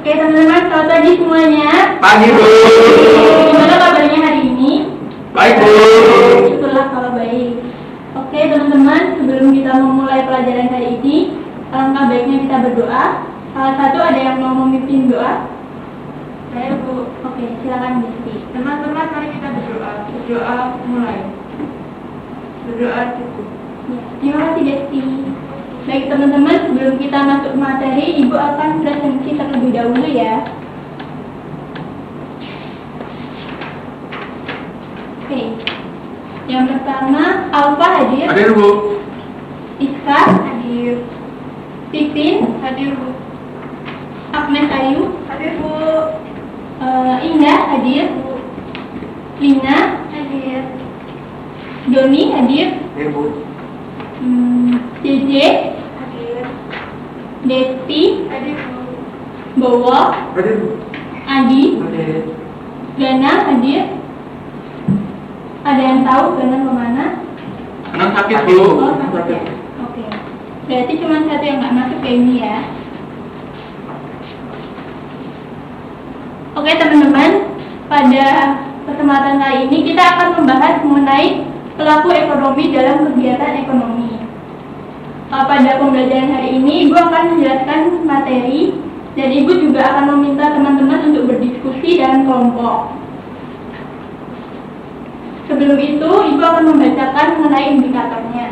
Oke teman-teman, selamat pagi semuanya. Pagi Bu. Gimana kabarnya hari ini? Baik Bu. Syukurlah kalau baik. Oke teman-teman, sebelum kita memulai pelajaran hari ini, alangkah baiknya kita berdoa. Salah satu ada yang mau memimpin doa? Saya Bu. Oke, silakan Desti. Teman-teman, mari kita berdoa. Berdoa mulai. Berdoa cukup. Ya, terima kasih Desti. Baik teman-teman, sebelum kita masuk materi, Ibu akan presentasi terlebih dahulu ya. Oke. Yang pertama, Alfa hadir. Hadir Bu. Iska hadir. Pipin Hadir Bu. Agnes Ayu Hadir Bu. Indah hadir. Lina Hadir. Doni hadir. Hadir Bu. JJ Hadir. Desti Hadir Bu. Bowo Hadir Bu. Adi Hadir. Gana hadir. Ada yang tahu Gana kemana? Senang sakit Bu. Oh, masuk ya. Oke. Berarti cuma satu yang nggak masuk ya ini ya. Oke teman-teman, pada kesempatan kali ini kita akan membahas mengenai pelaku ekonomi dalam kegiatan ekonomi. Pada pembelajaran hari ini, Ibu akan menjelaskan materi dan Ibu juga akan meminta teman-teman untuk berdiskusi dalam kelompok. Sebelum itu, Ibu akan membacakan mengenai indikatornya.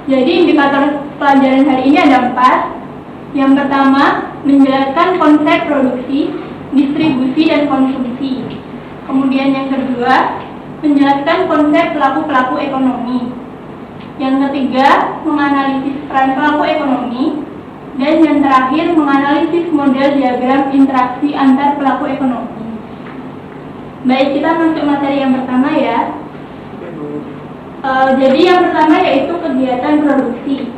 Jadi indikator pelajaran hari ini ada 4. Yang pertama, menjelaskan konsep produksi, distribusi, dan konsumsi. Kemudian yang kedua, menjelaskan konsep pelaku-pelaku ekonomi. Yang ketiga, menganalisis peran pelaku ekonomi. Dan yang terakhir, menganalisis model diagram interaksi antar pelaku ekonomi. Baik, kita masuk materi yang pertama ya. Jadi yang pertama yaitu kegiatan produksi.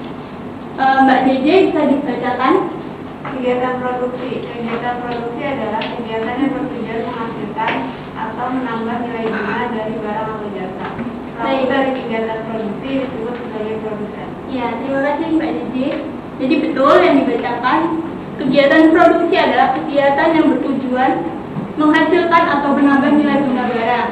Mbak JJ bisa dibacakan? Kegiatan produksi. Kegiatan produksi adalah kegiatan yang bertujuan menghasilkan atau menambah nilai guna dari barang atau jasa. Pelaku dari kegiatan produksi disebut sebagai produsen. Ya, terima kasih Mbak JJ. Jadi betul yang dibacakan, kegiatan produksi adalah kegiatan yang bertujuan menghasilkan atau menambah nilai guna barang.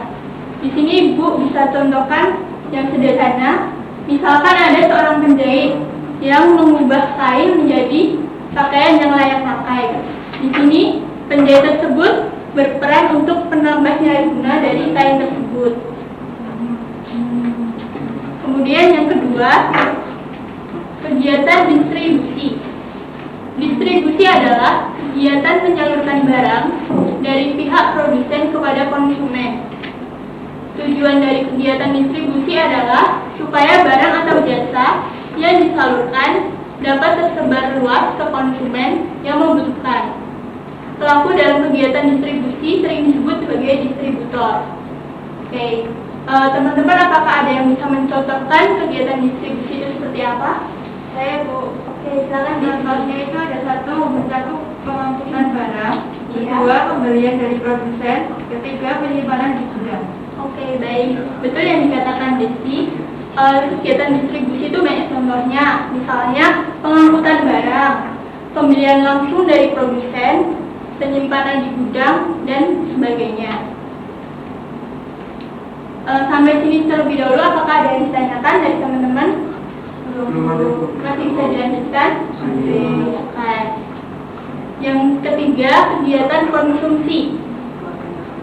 Di sini Ibu bisa contohkan yang sederhana. Misalkan ada seorang penjahit yang mengubah kain menjadi pakaian yang layak pakai. Di sini penjahit tersebut berperan untuk menambah nilai guna dari kain tersebut. Kemudian yang kedua, kegiatan distribusi. Distribusi adalah kegiatan menyalurkan barang dari pihak produsen kepada konsumen. Tujuan dari kegiatan distribusi adalah supaya barang atau jasa yang disalurkan dapat tersebar luas ke konsumen yang membutuhkan. Pelaku dalam kegiatan distribusi sering disebut sebagai distributor. Oke, teman-teman, apakah ada yang bisa mencontohkan kegiatan distribusi itu seperti apa? Saya Bu. Oke, silakan. Contohnya itu ada satu pengangkutan barang, Iya. kedua pembelian dari produsen, ketiga penyimpanan di gudang. Oke, baik. Betul yang dikatakan Desi. Kegiatan distribusi itu banyak contohnya. Misalnya pengangkutan barang, pembelian langsung dari produsen, penyimpanan di gudang, dan sebagainya. Sampai sini terlebih dahulu, apakah ada yang ditanyakan dari teman-teman? Belum ada Bu. Masih bisa dilanjutkan? Oke. Yang ketiga, kegiatan konsumsi.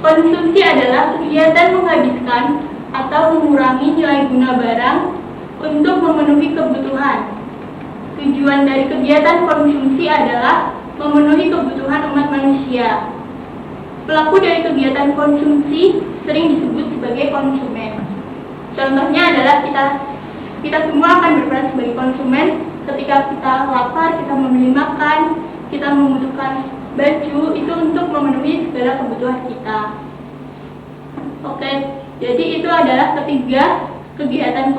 Konsumsi adalah kegiatan menghabiskan atau mengurangi nilai guna barang untuk memenuhi kebutuhan. Tujuan dari kegiatan konsumsi adalah memenuhi kebutuhan umat manusia. Pelaku dari kegiatan konsumsi sering disebut sebagai konsumen. Contohnya adalah kita semua akan berperan sebagai konsumen ketika kita lapar, kita membeli makan, kita membutuhkan baju, itu untuk memenuhi segala kebutuhan kita. Oke, jadi itu adalah ketiga kegiatan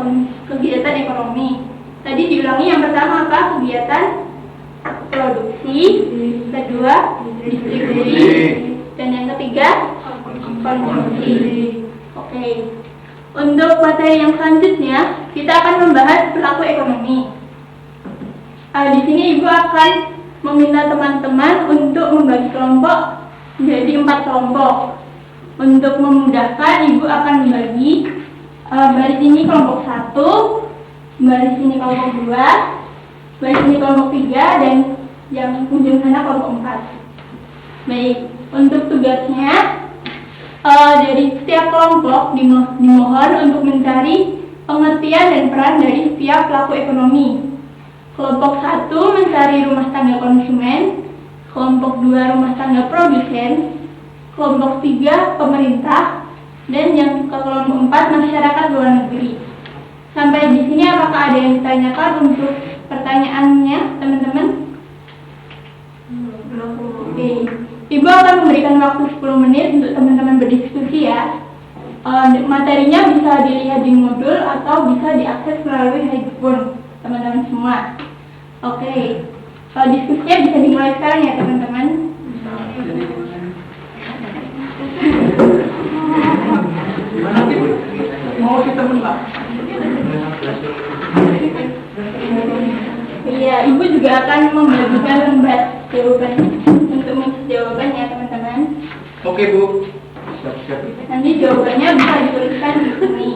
ekonomi. Tadi diulangi, yang pertama apa? Kegiatan produksi, kedua distribusi, dan yang ketiga konsumsi. Oke. Untuk materi yang selanjutnya, kita akan membahas pelaku ekonomi. Di sini Ibu akan meminta teman-teman untuk membagi kelompok menjadi 4 kelompok. Untuk memudahkan, Ibu akan membagi baris ini kelompok 1, baris ini kelompok 2, baris ini kelompok 3, dan yang ujung sana kelompok 4. Baik, untuk tugasnya dari setiap kelompok dimohon untuk mencari pengertian dan peran dari setiap pelaku ekonomi. Kelompok 1 mencari rumah tangga konsumen, kelompok 2 rumah tangga produsen, kelompok 3 pemerintah, dan yang ke kelompok 4 masyarakat luar negeri. Sampai di sini apakah ada yang ditanyakan untuk pertanyaannya, teman-teman? Oke. Ibu akan memberikan waktu 10 menit untuk teman-teman berdiskusi ya. Materinya bisa dilihat di modul atau bisa diakses melalui handphone teman-teman semua. Oke. Diskusinya bisa dimulai sekarang ya teman-teman. Mau kita menang. Iya, Ibu juga akan membagikan lembar jawaban untuk mengisi jawabannya teman-teman. Oke Bu. Siap. Nanti jawabannya bisa dituliskan di sini.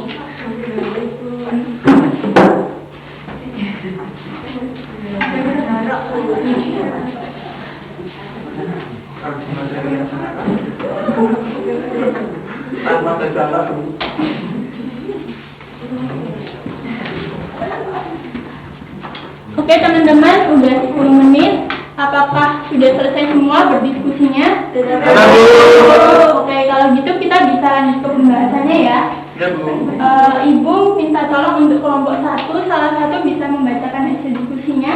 Oke teman-teman, udah 10 menit. Apakah sudah selesai semua berdiskusinya? Oke, kalau gitu kita bisa lanjut ke pembahasannya ya. Ya Bu. Ibu minta tolong untuk kelompok 1, salah satu bisa membacakan hasil diskusinya.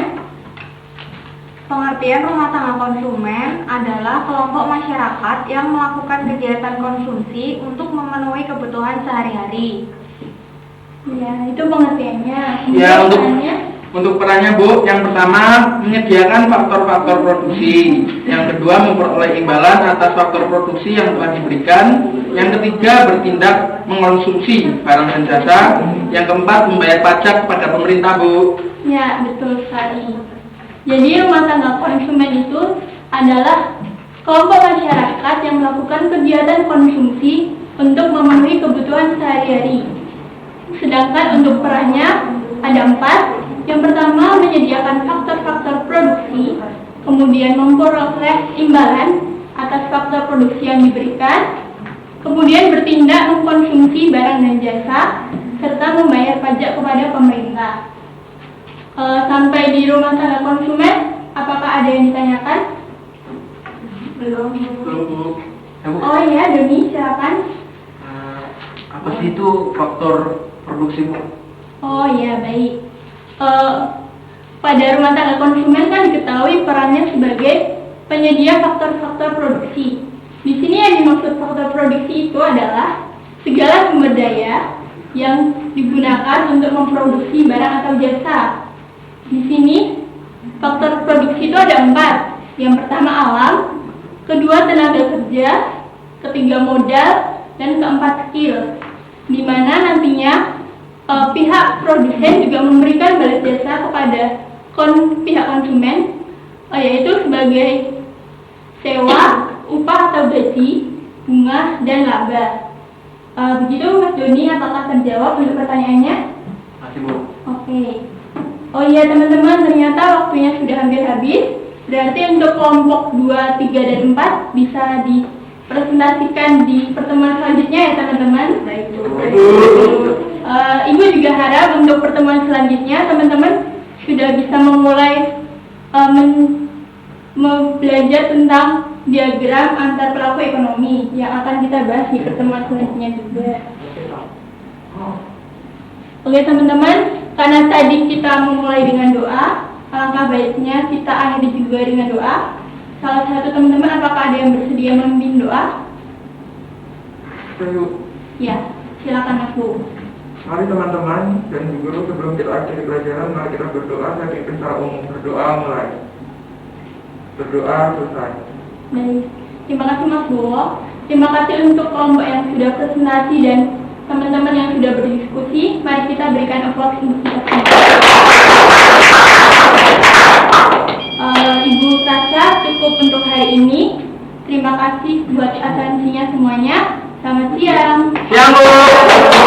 Pengertian rumah tangga konsumen adalah kelompok masyarakat yang melakukan kegiatan konsumsi untuk memenuhi kebutuhan sehari-hari. Ya, itu pengertiannya. Ya, Pengertiannya, untuk perannya Bu, yang pertama menyediakan faktor-faktor produksi, yang kedua memperoleh imbalan atas faktor produksi yang telah diberikan, yang ketiga bertindak mengkonsumsi barang dan jasa, yang keempat membayar pajak kepada pemerintah Bu. ya betul sekali. Jadi rumah tangga konsumen itu adalah kelompok masyarakat yang melakukan kegiatan konsumsi untuk memenuhi kebutuhan sehari-hari. Sedangkan untuk perannya ada 4. Yang pertama menyediakan faktor-faktor produksi, kemudian memperoleh imbalan atas faktor produksi yang diberikan, kemudian bertindak mengkonsumsi barang dan jasa, serta membayar pajak kepada pemerintah. Sampai di rumah tangga konsumen, apakah ada yang ditanyakan? Belum. Bu. Oh iya, Doni, silakan. Apa sih itu faktor produksi Bu? Oh iya, baik. Pada rumah tangga konsumen kan diketahui perannya sebagai penyedia faktor-faktor produksi. Di sini yang dimaksud faktor produksi itu adalah segala sumber daya yang digunakan untuk memproduksi barang atau jasa. Di sini faktor produksi itu ada 4. Yang pertama alam, kedua tenaga kerja, ketiga modal, dan keempat skill. Di mana nantinya pihak produsen juga memberikan balas jasa kepada pihak konsumen, yaitu sebagai sewa, upah atau gaji, bunga, dan laba. Begitu Mas Doni, apakah terjawab untuk pertanyaannya? Masih Bu. Oke. Oh iya teman-teman, ternyata waktunya sudah hampir habis. Berarti untuk kelompok 2, 3, dan 4 bisa dipresentasikan di pertemuan selanjutnya ya teman-teman. Baik Bu. Ibu juga harap untuk pertemuan selanjutnya teman-teman sudah bisa memulai belajar tentang diagram antar pelaku ekonomi yang akan kita bahas di pertemuan selanjutnya juga. Oke teman-teman, karena tadi kita memulai dengan doa, alangkah baiknya kita akhiri juga dengan doa. Salah satu teman-teman, apakah ada yang bersedia memimpin doa? Ya, silakan Mas Bu. Mari teman-teman dan guru, sebelum kita akhiri pelajaran, mari kita berdoa. Saya pimpin secara umum. Berdoa mulai. Berdoa selesai. Baik, terima kasih Mas Bowo. Terima kasih untuk kelompok yang sudah presentasi dan teman-teman yang sudah berdiskusi. Mari kita berikan applause untuk kita semua. Ibu cukup untuk hari ini. Terima kasih buat atensinya semuanya. Selamat siang. Siang, Bu.